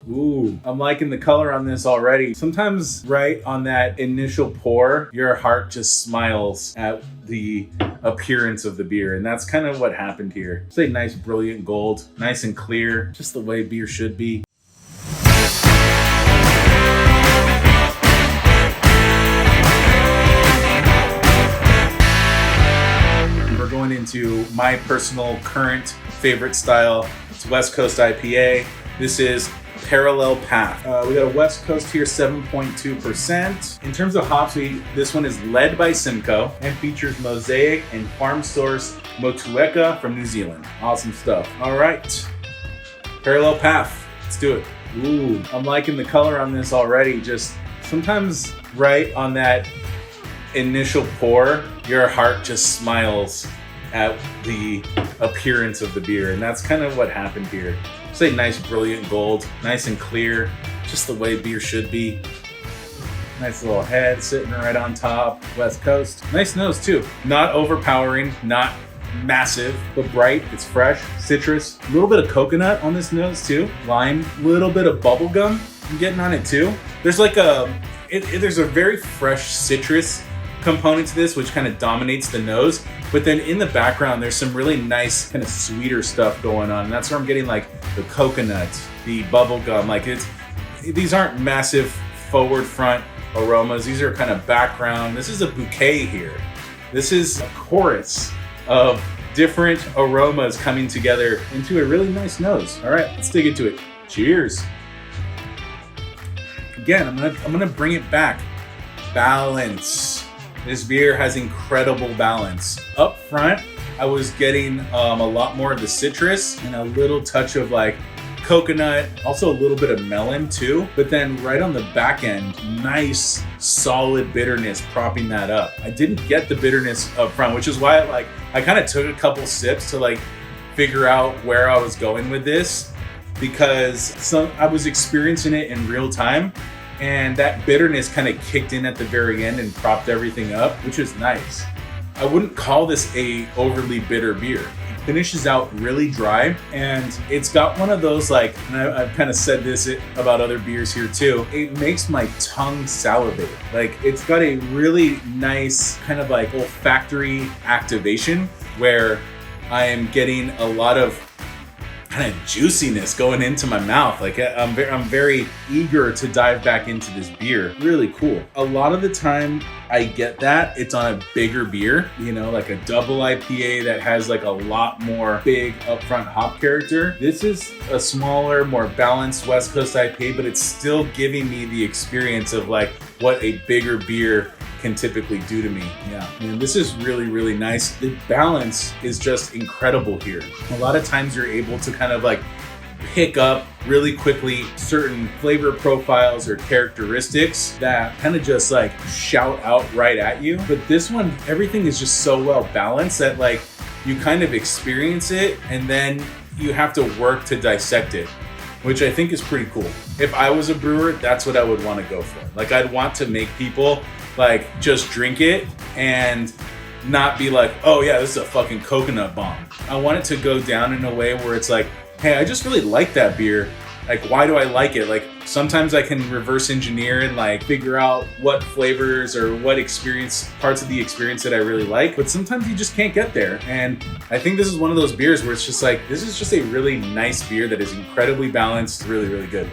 Ooh, I'm liking the color on this already. Sometimes right on that initial pour, your heart just smiles at the appearance of the beer. And that's kind of what happened here. It's a nice, brilliant gold, nice and clear, just the way beer should be. We're going into my personal current favorite style. It's West Coast IPA. This is Parallel Path. We got a West Coast here, 7.2%. In terms of hops, this one is led by Simcoe and features Mosaic and farm source Motueka from New Zealand. Awesome stuff. All right, Parallel Path. Let's do it. Ooh, I'm liking the color on this already. Just sometimes right on that initial pour, your heart just smiles at the appearance of the beer. And that's kind of what happened here. It's a nice, brilliant gold, nice and clear, just the way beer should be. Nice little head sitting right on top, West Coast. Nice nose too. Not overpowering, not massive, but bright. It's fresh, citrus, a little bit of coconut on this nose too. Lime, a little bit of bubblegum I'm getting on it too. There's like there's a very fresh citrus component to this, which kind of dominates the nose. But then in the background, there's some really nice kind of sweeter stuff going on. And that's where I'm getting like the coconut, the bubble gum. Like these aren't massive forward front aromas. These are kind of background. This is a bouquet here. This is a chorus of different aromas coming together into a really nice nose. All right, let's dig into it. Cheers. Again, I'm gonna bring it back. Balance. This beer has incredible balance. Up front, I was getting a lot more of the citrus and a little touch of like coconut, also a little bit of melon too. But then right on the back end, nice solid bitterness propping that up. I didn't get the bitterness up front, which is why I kind of took a couple sips to like figure out where I was going with this, because I was experiencing it in real time. And that bitterness kind of kicked in at the very end and propped everything up, which is nice. I wouldn't call this a overly bitter beer. It finishes out really dry, and it's got one of those like, and I've kind of said this about other beers here too, it makes my tongue salivate. Like it's got a really nice kind of like olfactory activation where I am getting a lot of kind of juiciness going into my mouth. Like I'm very eager to dive back into this beer. Really cool. A lot of the time I get that it's on a bigger beer, you know, like a double IPA that has like a lot more big upfront hop character. This is a smaller, more balanced West Coast IPA, but it's still giving me the experience of like what a bigger beer can typically do to me. Yeah, and this is really, really nice. The balance is just incredible here. A lot of times you're able to kind of like pick up really quickly certain flavor profiles or characteristics that kind of just like shout out right at you. But this one, everything is just so well balanced that like you kind of experience it and then you have to work to dissect it, which I think is pretty cool. If I was a brewer, that's what I would want to go for. Like I'd want to make people like just drink it and not be like, oh yeah, this is a fucking coconut bomb. I want it to go down in a way where it's like, hey, I just really like that beer. Like, why do I like it? Like sometimes I can reverse engineer and like figure out what flavors or what parts of the experience that I really like, but sometimes you just can't get there. And I think this is one of those beers where it's just like, this is just a really nice beer that is incredibly balanced, really, really good.